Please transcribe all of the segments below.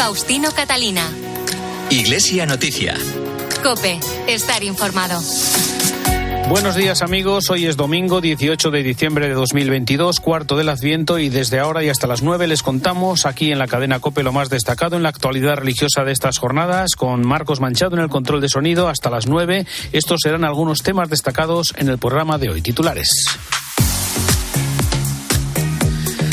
Faustino Catalina. Iglesia Noticia. COPE. Estar informado. Buenos días, amigos. Hoy es domingo 18 de diciembre de 2022, cuarto del Adviento, y desde ahora y hasta las 9 les contamos aquí en la cadena COPE lo más destacado en la actualidad religiosa de estas jornadas, con Marcos Manchado en el control de sonido hasta las 9. Estos serán algunos temas destacados en el programa de hoy. Titulares.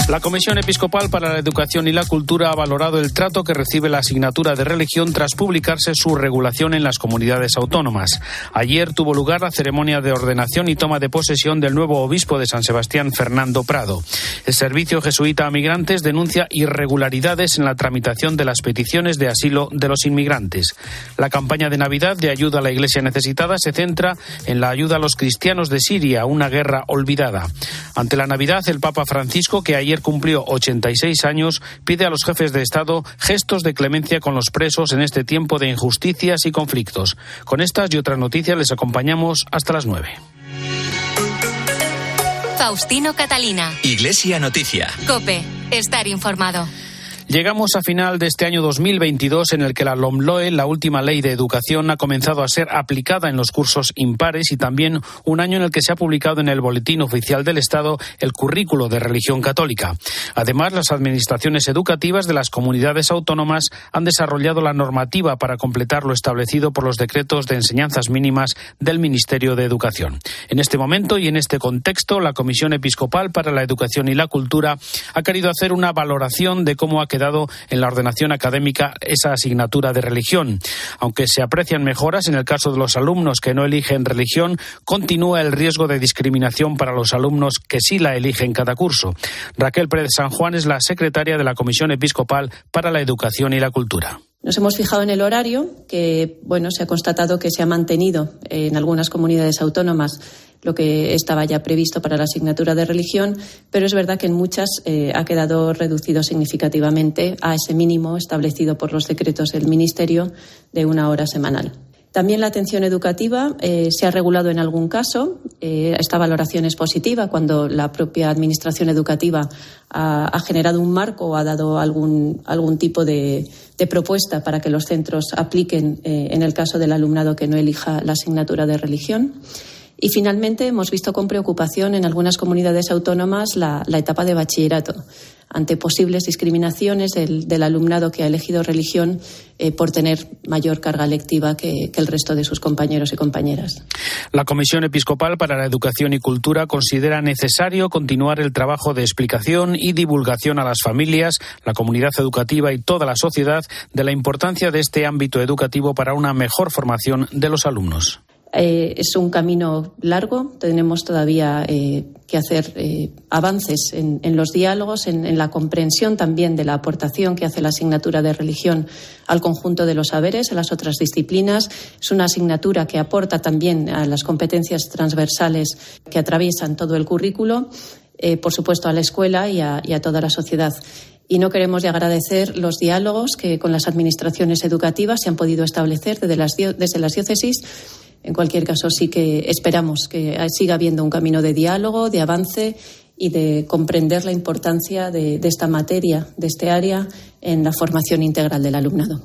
La Comisión Episcopal para la Educación y la Cultura ha valorado el trato que recibe la asignatura de religión tras publicarse su regulación en las comunidades autónomas. Ayer tuvo lugar la ceremonia de ordenación y toma de posesión del nuevo obispo de San Sebastián, Fernando Prado. El Servicio Jesuita a Migrantes denuncia irregularidades en la tramitación de las peticiones de asilo de los inmigrantes. La campaña de Navidad de ayuda a la Iglesia necesitada se centra en la ayuda a los cristianos de Siria, una guerra olvidada. Ante la Navidad, el Papa Francisco, que ayer cumplió 86 años, pide a los jefes de Estado gestos de clemencia con los presos en este tiempo de injusticias y conflictos. Con estas y otras noticias les acompañamos hasta las 9. Faustino Catalina. Iglesia Noticia. COPE. Estar informado. Llegamos a final de este año 2022 en el que la LOMLOE, la última ley de educación, ha comenzado a ser aplicada en los cursos impares, y también un año en el que se ha publicado en el Boletín Oficial del Estado el currículo de religión católica. Además, las administraciones educativas de las comunidades autónomas han desarrollado la normativa para completar lo establecido por los decretos de enseñanzas mínimas del Ministerio de Educación. En este momento y en este contexto, la Comisión Episcopal para la Educación y la Cultura ha querido hacer una valoración de cómo ha quedado en la ordenación académica esa asignatura de religión. Aunque se aprecian mejoras en el caso de los alumnos que no eligen religión, continúa el riesgo de discriminación para los alumnos que sí la eligen cada curso. Raquel Pérez San Juan es la secretaria de la Comisión Episcopal para la Educación y la Cultura. Nos hemos fijado en el horario, que se ha constatado que se ha mantenido en algunas comunidades autónomas lo que estaba ya previsto para la asignatura de religión, pero es verdad que en muchas ha quedado reducido significativamente a ese mínimo establecido por los decretos del Ministerio de 1 hora semanal. También la atención educativa se ha regulado en algún caso. Esta valoración es positiva cuando la propia Administración educativa ha generado un marco o ha dado algún tipo de propuesta para que los centros apliquen en el caso del alumnado que no elija la asignatura de religión. Y finalmente hemos visto con preocupación en algunas comunidades autónomas la etapa de bachillerato, ante posibles discriminaciones del alumnado que ha elegido religión por tener mayor carga lectiva que el resto de sus compañeros y compañeras. La Comisión Episcopal para la Educación y Cultura considera necesario continuar el trabajo de explicación y divulgación a las familias, la comunidad educativa y toda la sociedad de la importancia de este ámbito educativo para una mejor formación de los alumnos. Es un camino largo, tenemos todavía que hacer avances en los diálogos, en la comprensión también de la aportación que hace la asignatura de religión al conjunto de los saberes, a las otras disciplinas. Es una asignatura que aporta también a las competencias transversales que atraviesan todo el currículo, por supuesto a la escuela y a toda la sociedad. Y no queremos de agradecer los diálogos que con las administraciones educativas se han podido establecer desde las diócesis. En cualquier caso, sí que esperamos que siga habiendo un camino de diálogo, de avance y de comprender la importancia de esta materia, de este área, en la formación integral del alumnado.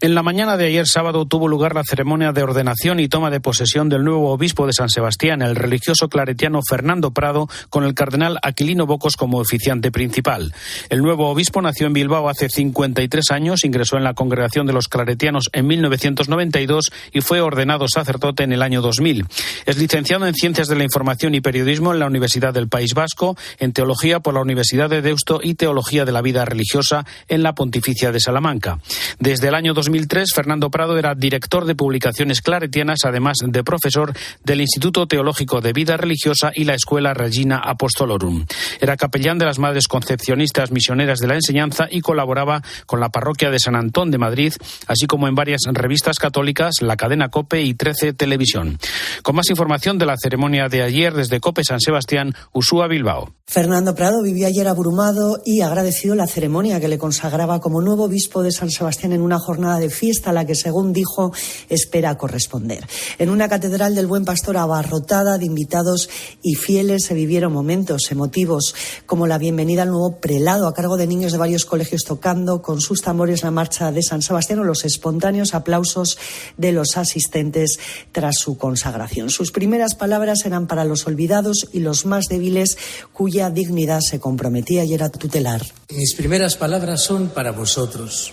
En la mañana de ayer sábado tuvo lugar la ceremonia de ordenación y toma de posesión del nuevo obispo de San Sebastián, el religioso claretiano Fernando Prado, con el cardenal Aquilino Bocos como oficiante principal. El nuevo obispo nació en Bilbao hace 53 años, ingresó en la congregación de los claretianos en 1992 y fue ordenado sacerdote en el año 2000. Es licenciado en Ciencias de la Información y Periodismo en la Universidad del País Vasco, en Teología por la Universidad de Deusto y Teología de la Vida Religiosa en la Pontificia de Salamanca. Desde el año 2003, Fernando Prado era director de publicaciones claretianas, además de profesor del Instituto Teológico de Vida Religiosa y la Escuela Regina Apostolorum. Era capellán de las Madres Concepcionistas Misioneras de la Enseñanza y colaboraba con la parroquia de San Antón de Madrid, así como en varias revistas católicas, la cadena COPE y 13 Televisión. Con más información de la ceremonia de ayer desde COPE San Sebastián, Uxúa, Bilbao. Fernando Prado vivió ayer abrumado y agradecido la ceremonia que le consagraba como nuevo obispo de San Sebastián en una jornada de fiesta a la que, según dijo, espera corresponder. En una catedral del Buen Pastor abarrotada de invitados y fieles se vivieron momentos emotivos, como la bienvenida al nuevo prelado a cargo de niños de varios colegios tocando con sus tambores la marcha de San Sebastián o los espontáneos aplausos de los asistentes tras su consagración. Sus primeras palabras eran para los olvidados y los más débiles, cuya dignidad se comprometía y era tutelar. Mis primeras palabras son para vosotros,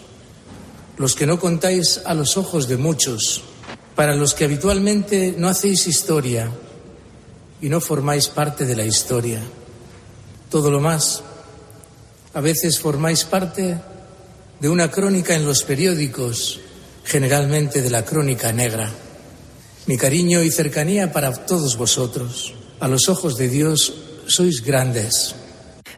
los que no contáis a los ojos de muchos, para los que habitualmente no hacéis historia y no formáis parte de la historia. Todo lo más, a veces formáis parte de una crónica en los periódicos, generalmente de la crónica negra. Mi cariño y cercanía para todos vosotros. A los ojos de Dios sois grandes.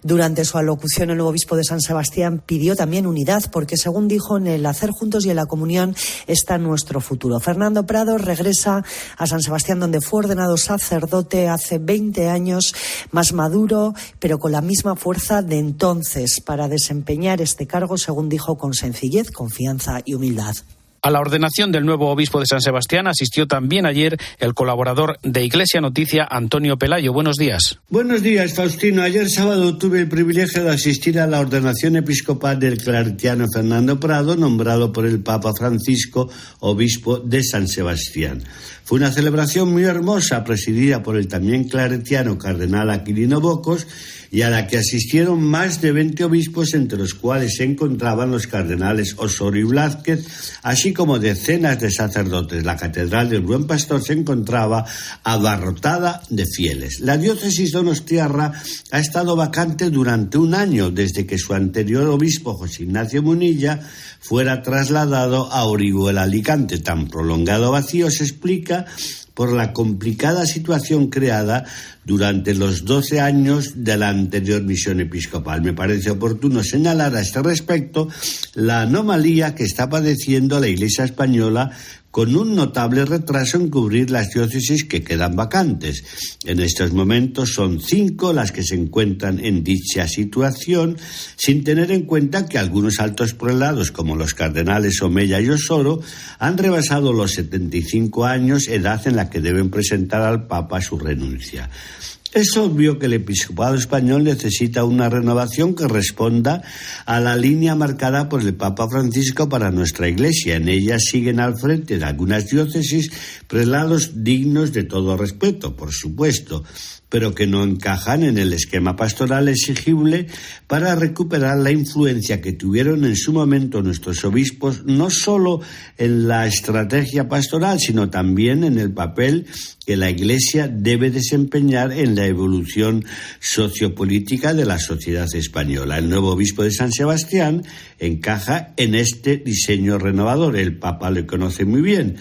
Durante su alocución, el nuevo obispo de San Sebastián pidió también unidad, porque, según dijo, en el hacer juntos y en la comunión está nuestro futuro. Fernando Prado regresa a San Sebastián, donde fue ordenado sacerdote hace 20 años, más maduro, pero con la misma fuerza de entonces, para desempeñar este cargo, según dijo, con sencillez, confianza y humildad. A la ordenación del nuevo obispo de San Sebastián asistió también ayer el colaborador de Iglesia Noticia, Antonio Pelayo. Buenos días. Buenos días, Faustino. Ayer sábado tuve el privilegio de asistir a la ordenación episcopal del claretiano Fernando Prado, nombrado por el Papa Francisco obispo de San Sebastián. Fue una celebración muy hermosa, presidida por el también claretiano cardenal Aquilino Bocos, y a la que asistieron más de 20 obispos, entre los cuales se encontraban los cardenales Osorio y Blázquez, así como decenas de sacerdotes. La catedral del Buen Pastor se encontraba abarrotada de fieles. La diócesis donostiarra ha estado vacante durante un año, desde que su anterior obispo, José Ignacio Munilla, fuera trasladado a Orihuela, Alicante. Tan prolongado vacío se explica por la complicada situación creada durante los 12 años de la anterior misión episcopal. Me parece oportuno señalar a este respecto la anomalía que está padeciendo la Iglesia española, con un notable retraso en cubrir las diócesis que quedan vacantes. En estos momentos son 5 las que se encuentran en dicha situación, sin tener en cuenta que algunos altos prelados, como los cardenales Omeya y Osoro, han rebasado los 75 años, edad en la que deben presentar al Papa su renuncia. Es obvio que el episcopado español necesita una renovación que responda a la línea marcada por el Papa Francisco para nuestra Iglesia. En ella siguen al frente de algunas diócesis prelados dignos de todo respeto, por supuesto, pero que no encajan en el esquema pastoral exigible para recuperar la influencia que tuvieron en su momento nuestros obispos, no solo en la estrategia pastoral, sino también en el papel que la Iglesia debe desempeñar en la evolución sociopolítica de la sociedad española. El nuevo obispo de San Sebastián encaja en este diseño renovador. El Papa lo conoce muy bien,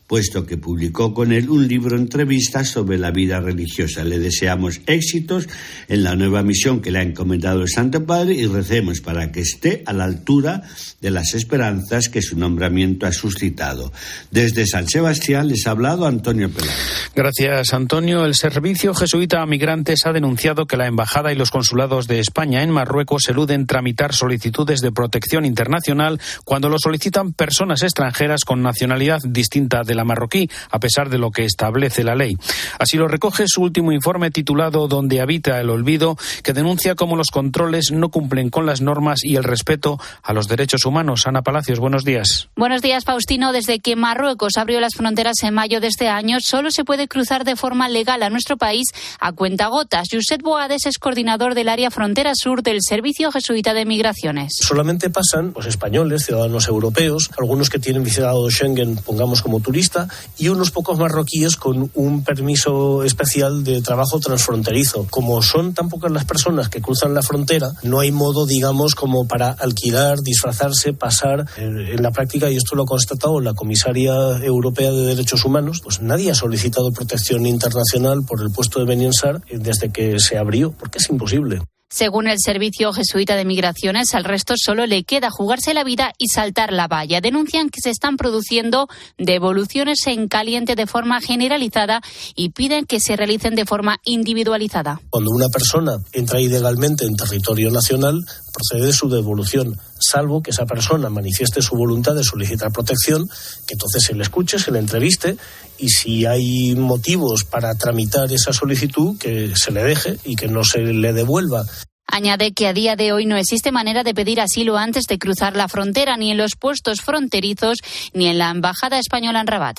puesto que publicó con él un libro entrevistas sobre la vida religiosa. Le deseamos éxitos en la nueva misión que le ha encomendado el Santo Padre y recemos para que esté a la altura de las esperanzas que su nombramiento ha suscitado. Desde San Sebastián les ha hablado Antonio Pelayo. Gracias, Antonio. El Servicio Jesuita a Migrantes ha denunciado que la Embajada y los consulados de España en Marruecos eluden tramitar solicitudes de protección internacional cuando lo solicitan personas extranjeras con nacionalidad distinta de la marroquí, a pesar de lo que establece la ley. Así lo recoge su último informe titulado Donde habita el olvido, que denuncia cómo los controles no cumplen con las normas y el respeto a los derechos humanos. Ana Palacios, buenos días. Buenos días, Faustino. Desde que Marruecos abrió las fronteras en mayo de este año, solo se puede cruzar de forma legal a nuestro país a cuentagotas. Josep Boades es coordinador del área frontera sur del Servicio Jesuita de Migraciones. Solamente pasan los españoles, ciudadanos europeos, algunos que tienen visado Schengen, pongamos como turista, y unos pocos marroquíes con un permiso especial de trabajo transfronterizo. Como son tan pocas las personas que cruzan la frontera, no hay modo, digamos, como para alquilar, disfrazarse, pasar. En la práctica, y esto lo ha constatado la comisaria europea de Derechos Humanos, pues nadie ha solicitado protección internacional por el puesto de Beniensar desde que se abrió, porque es imposible. Según el Servicio Jesuita de Migraciones, al resto solo le queda jugarse la vida y saltar la valla. Denuncian que se están produciendo devoluciones en caliente de forma generalizada y piden que se realicen de forma individualizada. Cuando una persona entra ilegalmente en territorio nacional, proceder de su devolución, salvo que esa persona manifieste su voluntad de solicitar protección, que entonces se le escuche, se le entreviste, y si hay motivos para tramitar esa solicitud, que se le deje y que no se le devuelva. Añade que a día de hoy no existe manera de pedir asilo antes de cruzar la frontera, ni en los puestos fronterizos, ni en la Embajada Española en Rabat.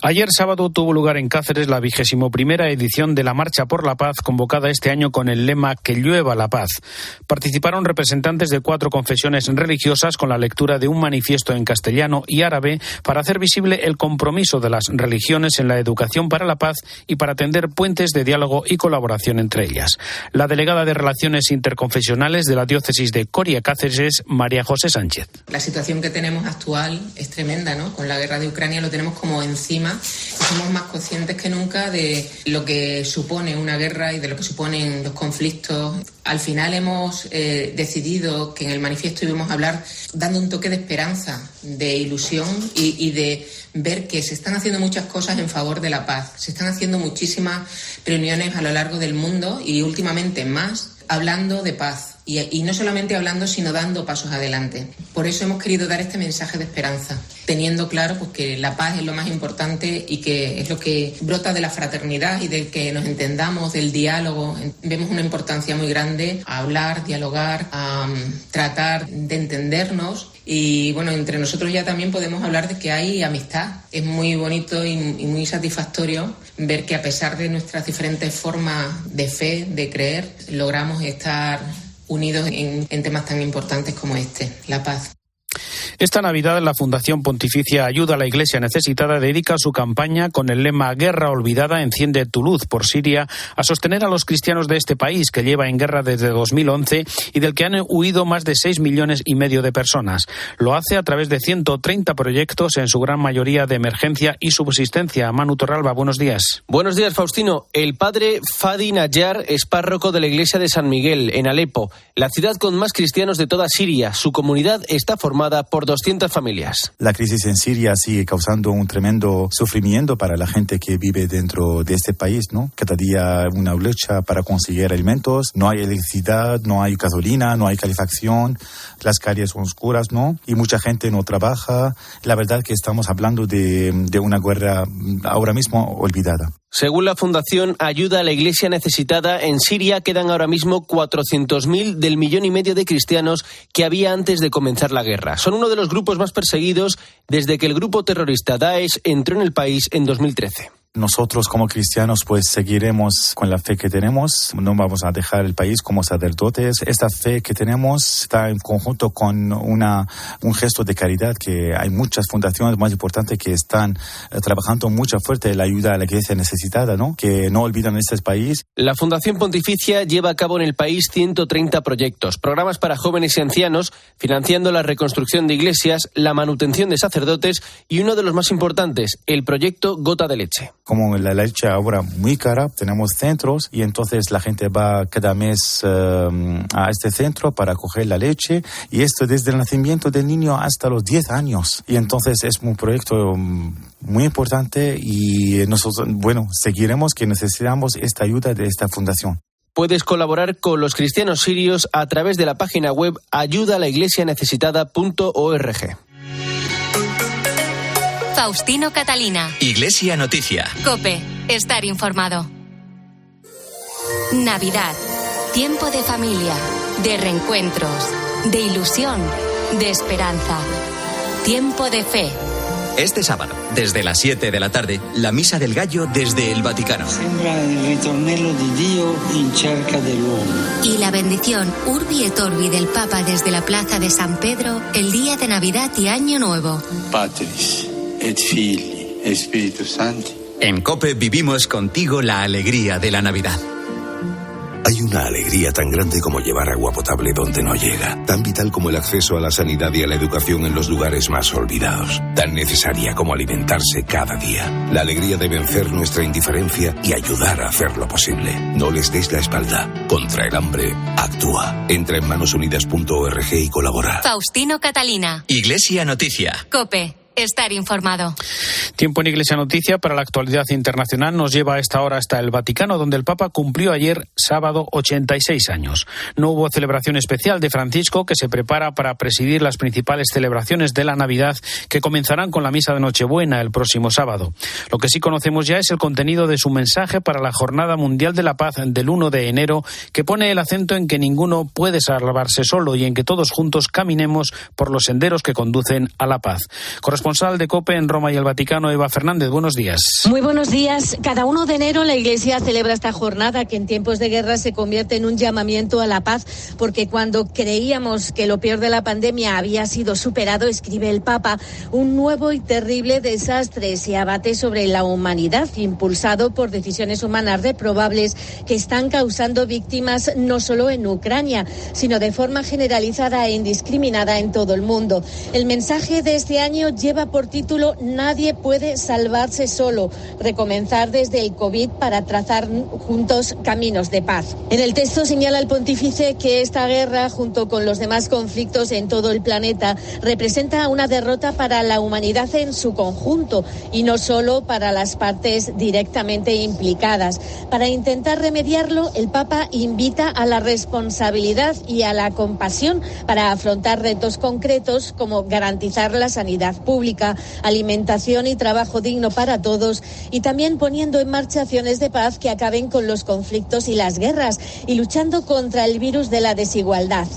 Ayer sábado tuvo lugar en Cáceres la 21ª edición de la Marcha por la Paz, convocada este año con el lema Que llueva la paz. Participaron representantes de 4 confesiones religiosas con la lectura de un manifiesto en castellano y árabe para hacer visible el compromiso de las religiones en la educación para la paz y para tender puentes de diálogo y colaboración entre ellas. La delegada de Relaciones Interconfesionales de la Diócesis de Coria Cáceres, María José Sánchez. La situación que tenemos actual es tremenda, ¿no? Con la guerra de Ucrania lo tenemos como encima y somos más conscientes que nunca de lo que supone una guerra y de lo que suponen los conflictos. Al final hemos decidido que en el manifiesto íbamos a hablar dando un toque de esperanza, de ilusión y de ver que se están haciendo muchas cosas en favor de la paz. Se están haciendo muchísimas reuniones a lo largo del mundo y últimamente más hablando de paz. Y no solamente hablando, sino dando pasos adelante. Por eso hemos querido dar este mensaje de esperanza, teniendo claro pues, que la paz es lo más importante y que es lo que brota de la fraternidad y de que nos entendamos, del diálogo. Vemos una importancia muy grande a hablar, dialogar, a tratar de entendernos. Y bueno, entre nosotros ya también podemos hablar de que hay amistad. Es muy bonito y muy satisfactorio ver que a pesar de nuestras diferentes formas de fe, de creer, logramos estar unidos en temas tan importantes como este, la paz. Esta Navidad la Fundación Pontificia Ayuda a la Iglesia Necesitada dedica su campaña con el lema Guerra olvidada, enciende tu luz por Siria a sostener a los cristianos de este país que lleva en guerra desde 2011 y del que han huido más de 6,5 millones de personas. Lo hace a través de 130 proyectos, en su gran mayoría de emergencia y subsistencia. Manu Torralba, buenos días. Buenos días, Faustino. El padre Fadi Nayar es párroco de la iglesia de San Miguel, en Alepo, la ciudad con más cristianos de toda Siria. Su comunidad está formada por 200 familias. La crisis en Siria sigue causando un tremendo sufrimiento para la gente que vive dentro de este país, ¿no? Cada día una lucha para conseguir alimentos, no hay electricidad, no hay gasolina, no hay calefacción, las calles son oscuras, ¿no? Y mucha gente no trabaja. La verdad que estamos hablando de una guerra ahora mismo olvidada. Según la Fundación Ayuda a la Iglesia Necesitada, en Siria quedan ahora mismo 400.000 del 1,5 millones de cristianos que había antes de comenzar la guerra. Son uno de los grupos más perseguidos desde que el grupo terrorista Daesh entró en el país en 2013. Nosotros como cristianos pues seguiremos con la fe que tenemos, no vamos a dejar el país como sacerdotes. Esta fe que tenemos está en conjunto con un gesto de caridad, que hay muchas fundaciones más importantes que están trabajando mucho fuerte en la ayuda a la iglesia necesitada, ¿no? Que no olvidan este país. La Fundación Pontificia lleva a cabo en el país 130 proyectos, programas para jóvenes y ancianos, financiando la reconstrucción de iglesias, la manutención de sacerdotes y uno de los más importantes, el proyecto Gota de Leche. Como la leche ahora muy cara, tenemos centros y entonces la gente va cada mes a este centro para coger la leche, y esto desde el nacimiento del niño hasta los 10 años. Y entonces es un proyecto muy importante y nosotros, seguiremos que necesitamos esta ayuda de esta fundación. Puedes colaborar con los cristianos sirios a través de la página web ayudalaiglesianecesitada.org. Faustino Catalina. Iglesia Noticia. COPE. Estar informado. Navidad. Tiempo de familia, de reencuentros, de ilusión, de esperanza. Tiempo de fe. Este sábado, desde las 7 de la tarde, la Misa del Gallo desde el Vaticano. Sembra il ritornello di Dio in cerca dell'uomo. Y la bendición Urbi et Orbi del Papa desde la Plaza de San Pedro el día de Navidad y Año Nuevo. Patris et Filii et Spiritus Sancti. En COPE vivimos contigo la alegría de la Navidad. Hay una alegría tan grande como llevar agua potable donde no llega, tan vital como el acceso a la sanidad y a la educación en los lugares más olvidados, tan necesaria como alimentarse cada día. La alegría de vencer nuestra indiferencia y ayudar a hacerlo posible. No les des la espalda. Contra el hambre, actúa. Entra en manosunidas.org y colabora. Faustino Catalina. Iglesia Noticia. COPE. estar informado. Tiempo en Iglesia Noticia para la actualidad internacional nos lleva a esta hora hasta el Vaticano, donde el Papa cumplió ayer, sábado, 86 años. No hubo celebración especial de Francisco, que se prepara para presidir las principales celebraciones de la Navidad, que comenzarán con la misa de Nochebuena el próximo sábado. Lo que sí conocemos ya es el contenido de su mensaje para la Jornada Mundial de la Paz del 1 de enero, que pone el acento en que ninguno puede salvarse solo y en que todos juntos caminemos por los senderos que conducen a la paz. Corresponsal de COPE en Roma y el Vaticano, Eva Fernández, buenos días. Muy buenos días. Cada 1 de enero la Iglesia celebra esta jornada que en tiempos de guerra se convierte en un llamamiento a la paz, porque cuando creíamos que lo peor de la pandemia había sido superado, escribe el Papa, un nuevo y terrible desastre se abate sobre la humanidad, impulsado por decisiones humanas reprobables que están causando víctimas no solo en Ucrania, sino de forma generalizada e indiscriminada en todo el mundo. El mensaje de este año lleva por título Nadie puede salvarse solo, recomenzar desde el COVID para trazar juntos caminos de paz. En el texto señala el pontífice que esta guerra, junto con los demás conflictos en todo el planeta, representa una derrota para la humanidad en su conjunto y no solo para las partes directamente implicadas. Para intentar remediarlo, el Papa invita a la responsabilidad y a la compasión para afrontar retos concretos como garantizar la sanidad pública, alimentación y trabajo digno para todos, y también poniendo en marcha acciones de paz que acaben con los conflictos y las guerras y luchando contra el virus de la desigualdad.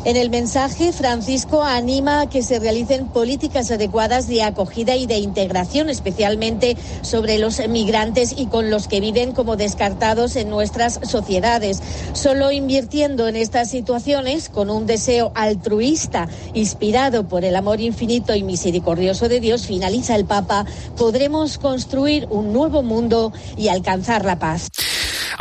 En el mensaje, Francisco anima a que se realicen políticas adecuadas de acogida y de integración, especialmente sobre los migrantes y con los que viven como descartados en nuestras sociedades. Solo invirtiendo en estas situaciones, con un deseo altruista, inspirado por el amor infinito y misericordioso de Dios, finaliza el Papa, podremos construir un nuevo mundo y alcanzar la paz.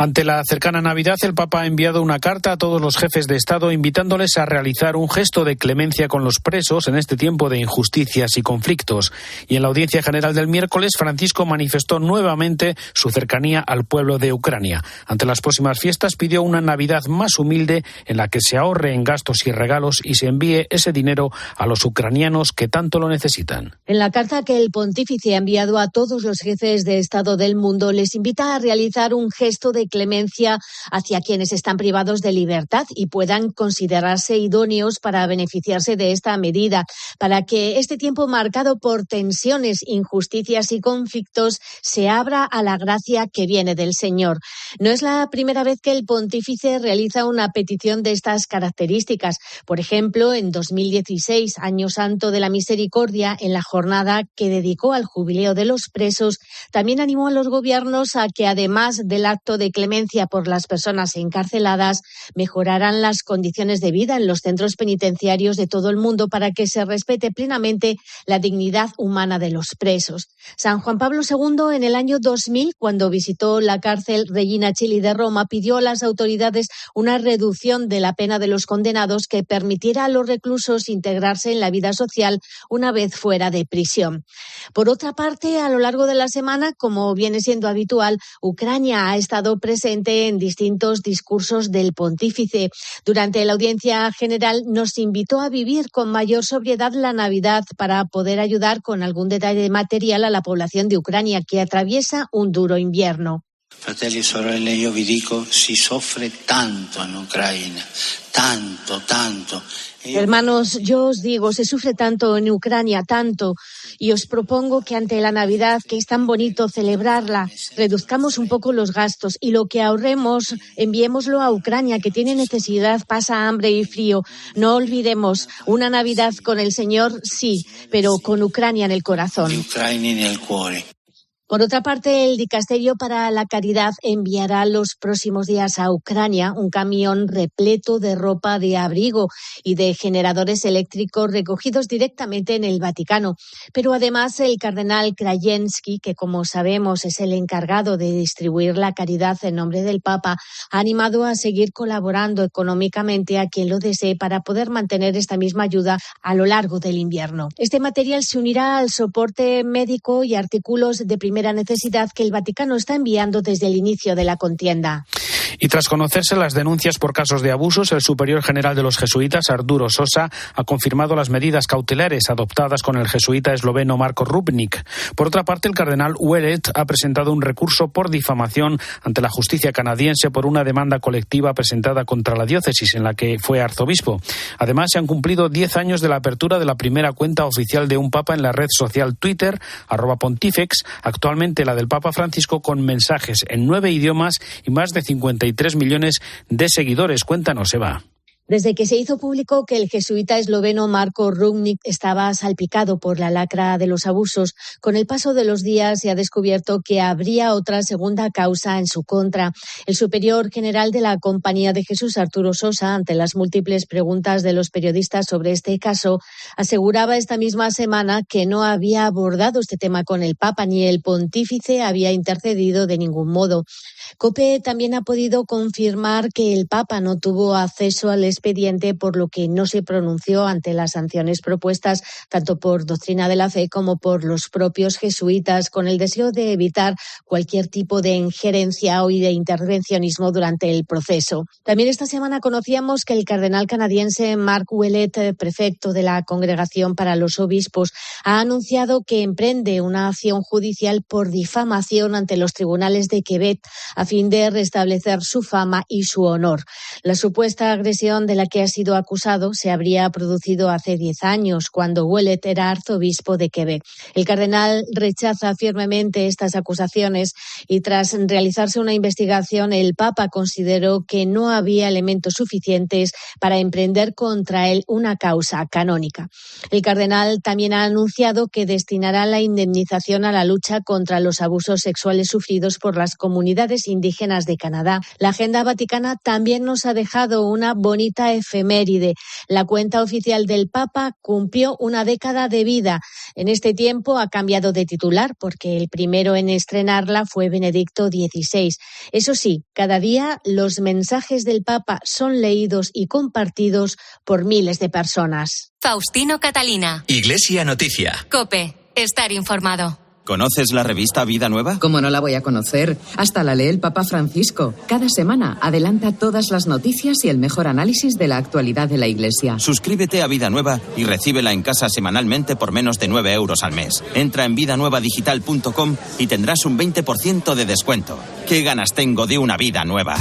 Ante la cercana Navidad, el Papa ha enviado una carta a todos los jefes de Estado invitándoles a realizar un gesto de clemencia con los presos en este tiempo de injusticias y conflictos. Y en la audiencia general del miércoles, Francisco manifestó nuevamente su cercanía al pueblo de Ucrania. Ante las próximas fiestas, pidió una Navidad más humilde en la que se ahorre en gastos y regalos y se envíe ese dinero a los ucranianos que tanto lo necesitan. En la carta que el pontífice ha enviado a todos los jefes de Estado del mundo, les invita a realizar un gesto de clemencia hacia quienes están privados de libertad y puedan considerarse idóneos para beneficiarse de esta medida, para que este tiempo marcado por tensiones, injusticias y conflictos se abra a la gracia que viene del Señor. No es la primera vez que el pontífice realiza una petición de estas características. Por ejemplo, en 2016, Año Santo de la Misericordia, en la jornada que dedicó al jubileo de los presos, también animó a los gobiernos a que, además del acto de clemencia por las personas encarceladas, mejoraran las condiciones de vida en los centros penitenciarios de todo el mundo para que se respete plenamente la dignidad humana de los presos. San Juan Pablo II, en el año 2000, cuando visitó la cárcel Regina Cheli de Roma, pidió a las autoridades una reducción de la pena de los condenados que permitiera a los reclusos integrarse en la vida social una vez fuera de prisión. Por otra parte, a lo largo de la semana, como viene siendo habitual, Ucrania ha estado presente en distintos discursos del pontífice. Durante la audiencia general nos invitó a vivir con mayor sobriedad la Navidad para poder ayudar con algún detalle material a la población de Ucrania que atraviesa un duro invierno. Fratelli e sorelle, io vi dico, si soffre tanto en Ucrania, tanto. Hermanos, yo os digo, se sufre tanto en Ucrania, tanto, y os propongo que ante la Navidad, que es tan bonito celebrarla, reduzcamos un poco los gastos y lo que ahorremos, enviémoslo a Ucrania, que tiene necesidad, pasa hambre y frío. No olvidemos, una Navidad con el Señor, sí, pero con Ucrania en el corazón. Ucrania en el cuore. Por otra parte, el Dicasterio para la Caridad enviará los próximos días a Ucrania un camión repleto de ropa de abrigo y de generadores eléctricos recogidos directamente en el Vaticano. Pero además el cardenal Krajewski, que como sabemos es el encargado de distribuir la caridad en nombre del Papa, ha animado a seguir colaborando económicamente a quien lo desee para poder mantener esta misma ayuda a lo largo del invierno. Este material se unirá al soporte médico y artículos de primera necesidad que el Vaticano está enviando desde el inicio de la contienda. Y tras conocerse las denuncias por casos de abusos, el superior general de los jesuitas, Arturo Sosa, ha confirmado las medidas cautelares adoptadas con el jesuita esloveno Marko Rupnik. Por otra parte, el cardenal Ouellet ha presentado un recurso por difamación ante la justicia canadiense por una demanda colectiva presentada contra la diócesis en la que fue arzobispo. Además, se han cumplido 10 años de la apertura de la primera cuenta oficial de un papa en la red social Twitter, @Pontifex, actualmente la del Papa Francisco, con mensajes en 9 idiomas y más de 53 millones de seguidores. Cuéntanos, Eva. Desde que se hizo público que el jesuita esloveno Marko Rupnik estaba salpicado por la lacra de los abusos, con el paso de los días se ha descubierto que habría otra segunda causa en su contra. El superior general de la Compañía de Jesús, Arturo Sosa, ante las múltiples preguntas de los periodistas sobre este caso, aseguraba esta misma semana que no había abordado este tema con el Papa ni el pontífice había intercedido de ningún modo. COPE también ha podido confirmar que el Papa no tuvo acceso al expediente, por lo que no se pronunció ante las sanciones propuestas tanto por Doctrina de la Fe como por los propios jesuitas, con el deseo de evitar cualquier tipo de injerencia o de intervencionismo durante el proceso. También esta semana conocíamos que el cardenal canadiense Mark Ouellet, prefecto de la Congregación para los Obispos, ha anunciado que emprende una acción judicial por difamación ante los tribunales de Quebec a fin de restablecer su fama y su honor. La supuesta agresión de la que ha sido acusado se habría producido hace 10 años, cuando Ouellet era arzobispo de Quebec. El cardenal rechaza firmemente estas acusaciones y tras realizarse una investigación, el Papa consideró que no había elementos suficientes para emprender contra él una causa canónica. El cardenal también ha anunciado que destinará la indemnización a la lucha contra los abusos sexuales sufridos por las comunidades indígenas de Canadá. La agenda vaticana también nos ha dejado una bonita efeméride. La cuenta oficial del Papa cumplió una década de vida. En este tiempo ha cambiado de titular porque el primero en estrenarla fue Benedicto XVI. Eso sí, cada día los mensajes del Papa son leídos y compartidos por miles de personas. Faustino Catalina. Iglesia Noticia. COPE. Estar informado. ¿Conoces la revista Vida Nueva? ¿Cómo no la voy a conocer? Hasta la lee el Papa Francisco. Cada semana adelanta todas las noticias y el mejor análisis de la actualidad de la Iglesia. Suscríbete a Vida Nueva y recíbela en casa semanalmente por menos de 9 euros al mes. Entra en vidanuevadigital.com y tendrás un 20% de descuento. ¿Qué ganas tengo de una vida nueva?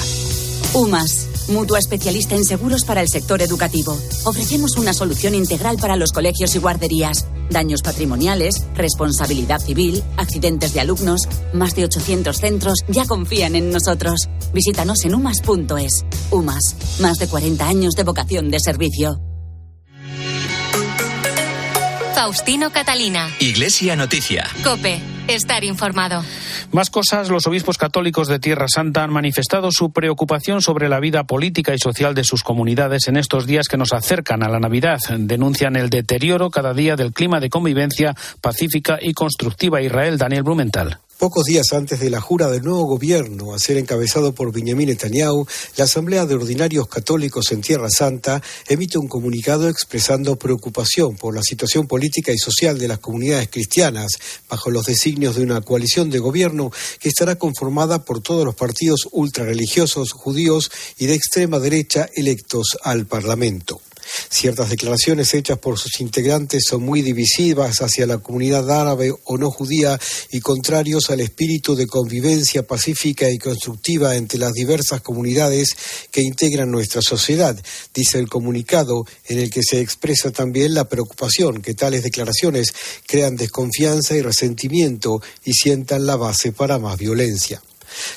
UMAS, mutua especialista en seguros para el sector educativo. Ofrecemos una solución integral para los colegios y guarderías. Daños patrimoniales, responsabilidad civil, accidentes de alumnos. Más de 800 centros ya confían en nosotros. Visítanos en umas.es. UMAS, más de 40 años de vocación de servicio. Faustino Catalina. Iglesia Noticia. COPE. Estar informado. Más cosas, los obispos católicos de Tierra Santa han manifestado su preocupación sobre la vida política y social de sus comunidades en estos días que nos acercan a la Navidad. Denuncian el deterioro cada día del clima de convivencia pacífica y constructiva. Israel, Daniel Blumenthal. Pocos días antes de la jura del nuevo gobierno a ser encabezado por Benjamín Netanyahu, la Asamblea de Ordinarios Católicos en Tierra Santa emite un comunicado expresando preocupación por la situación política y social de las comunidades cristianas, bajo los designios de una coalición de gobierno que estará conformada por todos los partidos ultrarreligiosos, judíos y de extrema derecha electos al Parlamento. Ciertas declaraciones hechas por sus integrantes son muy divisivas hacia la comunidad árabe o no judía y contrarios al espíritu de convivencia pacífica y constructiva entre las diversas comunidades que integran nuestra sociedad, dice el comunicado, en el que se expresa también la preocupación que tales declaraciones crean desconfianza y resentimiento y sientan la base para más violencia.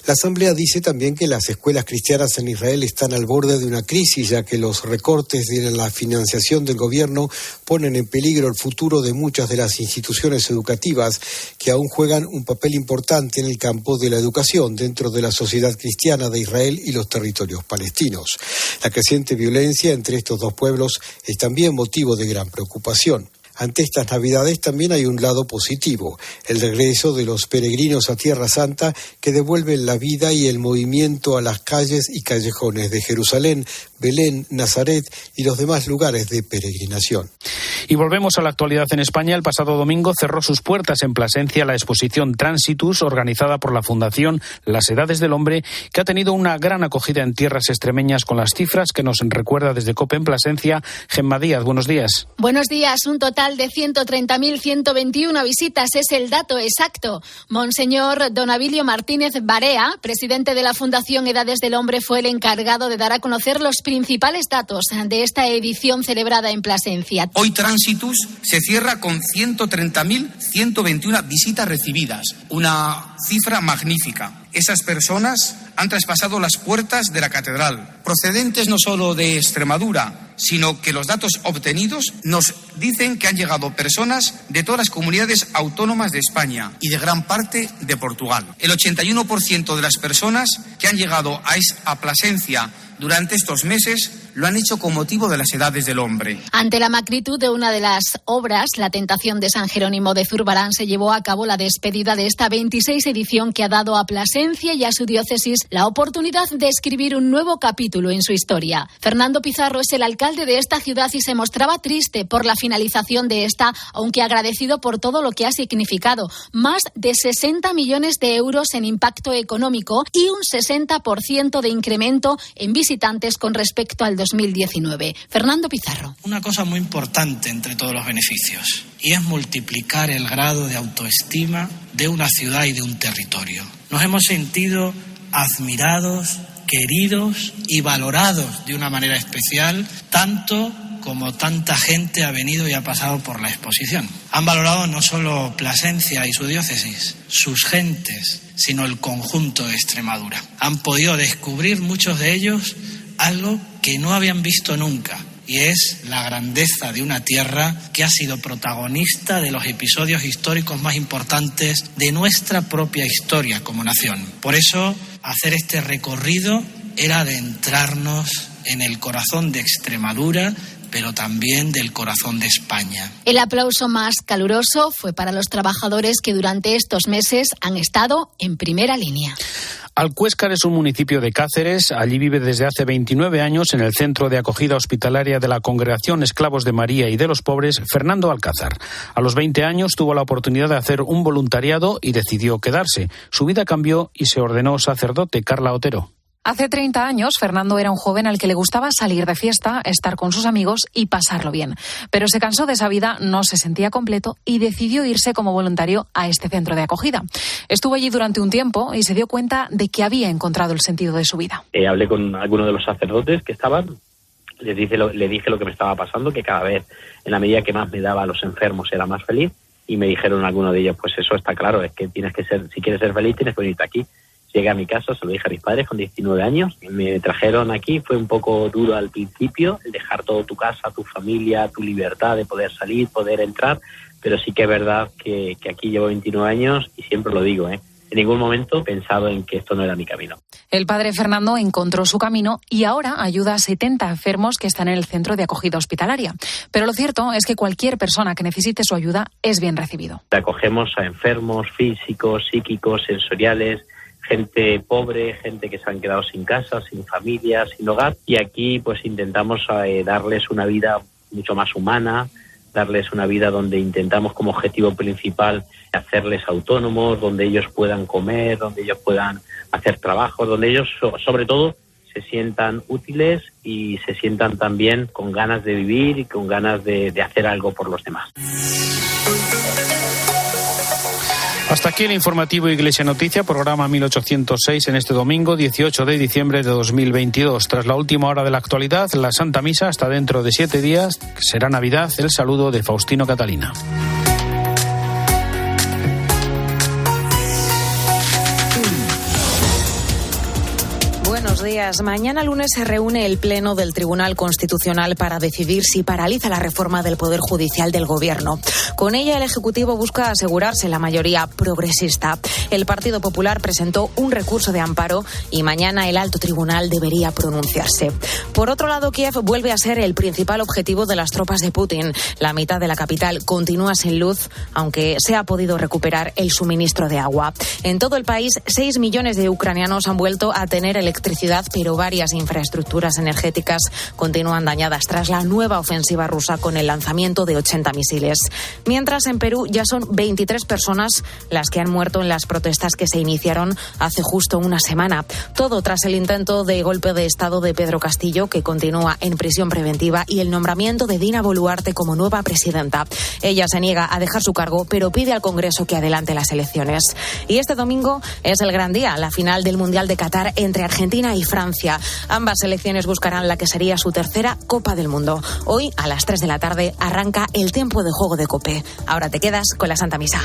La Asamblea dice también que las escuelas cristianas en Israel están al borde de una crisis, ya que los recortes de la financiación del gobierno ponen en peligro el futuro de muchas de las instituciones educativas que aún juegan un papel importante en el campo de la educación dentro de la sociedad cristiana de Israel y los territorios palestinos. La creciente violencia entre estos dos pueblos es también motivo de gran preocupación. Ante estas Navidades también hay un lado positivo, el regreso de los peregrinos a Tierra Santa que devuelven la vida y el movimiento a las calles y callejones de Jerusalén, Belén, Nazaret y los demás lugares de peregrinación. Y volvemos a la actualidad en España. El pasado domingo cerró sus puertas en Plasencia la exposición Tránsitus, organizada por la Fundación Las Edades del Hombre, que ha tenido una gran acogida en tierras extremeñas, con las cifras que nos recuerda desde COPE en Plasencia. Gemma Díaz, buenos días. Buenos días. Un total de 130.121 visitas es el dato exacto. Monseñor Don Abilio Martínez Barea, presidente de la Fundación Edades del Hombre, fue el encargado de dar a conocer los principales datos de esta edición celebrada en Plasencia. Hoy Tránsitus se cierra con 130.121 visitas recibidas, una cifra magnífica. Esas personas han traspasado las puertas de la catedral, procedentes no solo de Extremadura, sino que los datos obtenidos nos dicen que han llegado personas de todas las comunidades autónomas de España y de gran parte de Portugal. El 81% de las personas que han llegado a Plasencia durante estos meses lo han hecho con motivo de las Edades del Hombre. Ante la magnitud de una de las obras, La Tentación de San Jerónimo de Zurbarán, se llevó a cabo la despedida de esta 26 edición que ha dado a Plasencia y a su diócesis la oportunidad de escribir un nuevo capítulo en su historia. Fernando Pizarro es el alcalde de esta ciudad y se mostraba triste por la finalización de esta, aunque agradecido por todo lo que ha significado. Más de 60 millones de euros en impacto económico y un 60% de incremento en visitantes con respecto al 2019. Fernando Pizarro. Una cosa muy importante entre todos los beneficios, y es multiplicar el grado de autoestima de una ciudad y de un territorio. Nos hemos sentido admirados, queridos y valorados de una manera especial, tanto como tanta gente ha venido y ha pasado por la exposición. Han valorado no solo Plasencia y su diócesis, sus gentes, sino el conjunto de Extremadura. Han podido descubrir muchos de ellos algo que no habían visto nunca, y es la grandeza de una tierra que ha sido protagonista de los episodios históricos más importantes de nuestra propia historia como nación. Por eso, hacer este recorrido era adentrarnos en el corazón de Extremadura, pero también del corazón de España. El aplauso más caluroso fue para los trabajadores que durante estos meses han estado en primera línea. Alcuéscar es un municipio de Cáceres. Allí vive desde hace 29 años, en el centro de acogida hospitalaria de la Congregación Esclavos de María y de los Pobres, Fernando Alcázar. A los 20 años tuvo la oportunidad de hacer un voluntariado y decidió quedarse. Su vida cambió y se ordenó sacerdote. Carla Otero. Hace 30 años, Fernando era un joven al que le gustaba salir de fiesta, estar con sus amigos y pasarlo bien. Pero se cansó de esa vida, no se sentía completo y decidió irse como voluntario a este centro de acogida. Estuvo allí durante un tiempo y se dio cuenta de que había encontrado el sentido de su vida. Hablé con algunos de los sacerdotes que estaban, le dije lo que me estaba pasando, que cada vez, en la medida que más me daba a los enfermos, era más feliz, y me dijeron algunos de ellos, pues eso está claro, es que tienes que ser, si quieres ser feliz, tienes que venirte aquí. Llegué a mi casa, se lo dije a mis padres con 19 años. Me trajeron aquí, fue un poco duro al principio, el dejar todo, tu casa, tu familia, tu libertad de poder salir, poder entrar, pero sí que es verdad que aquí llevo 29 años y siempre lo digo, en ningún momento he pensado en que esto no era mi camino. El padre Fernando encontró su camino y ahora ayuda a 70 enfermos que están en el centro de acogida hospitalaria. Pero lo cierto es que cualquier persona que necesite su ayuda es bien recibido. Acogemos a enfermos físicos, psíquicos, sensoriales, gente pobre, gente que se han quedado sin casa, sin familia, sin hogar, y aquí pues intentamos darles una vida mucho más humana, darles una vida donde intentamos como objetivo principal hacerles autónomos, donde ellos puedan comer, donde ellos puedan hacer trabajos, donde ellos sobre todo se sientan útiles y se sientan también con ganas de vivir y con ganas de hacer algo por los demás. Hasta aquí el informativo Iglesia Noticia, programa 1806 en este domingo 18 de diciembre de 2022. Tras la última hora de la actualidad, la Santa Misa hasta dentro de 7 días, que será Navidad. El saludo de Faustino Catalina. Buenos días. días. Mañana lunes se reúne el Pleno del Tribunal Constitucional para decidir si paraliza la reforma del Poder Judicial del Gobierno. Con ella, el Ejecutivo busca asegurarse la mayoría progresista. El Partido Popular presentó un recurso de amparo y mañana el alto tribunal debería pronunciarse. Por otro lado, Kiev vuelve a ser el principal objetivo de las tropas de Putin. La mitad de la capital continúa sin luz, aunque se ha podido recuperar el suministro de agua. En todo el país, 6 millones de ucranianos han vuelto a tener electricidad, pero varias infraestructuras energéticas continúan dañadas tras la nueva ofensiva rusa con el lanzamiento de 80 misiles. Mientras, en Perú ya son 23 personas las que han muerto en las protestas que se iniciaron hace justo una semana. Todo tras el intento de golpe de Estado de Pedro Castillo, que continúa en prisión preventiva, y el nombramiento de Dina Boluarte como nueva presidenta. Ella se niega a dejar su cargo, pero pide al Congreso que adelante las elecciones. Y este domingo es el gran día, la final del Mundial de Qatar entre Argentina y Francia. Ambas selecciones buscarán la que sería su tercera Copa del Mundo. Hoy, a las 3 de la tarde, arranca el tiempo de juego de COPE. Ahora te quedas con la Santa Misa.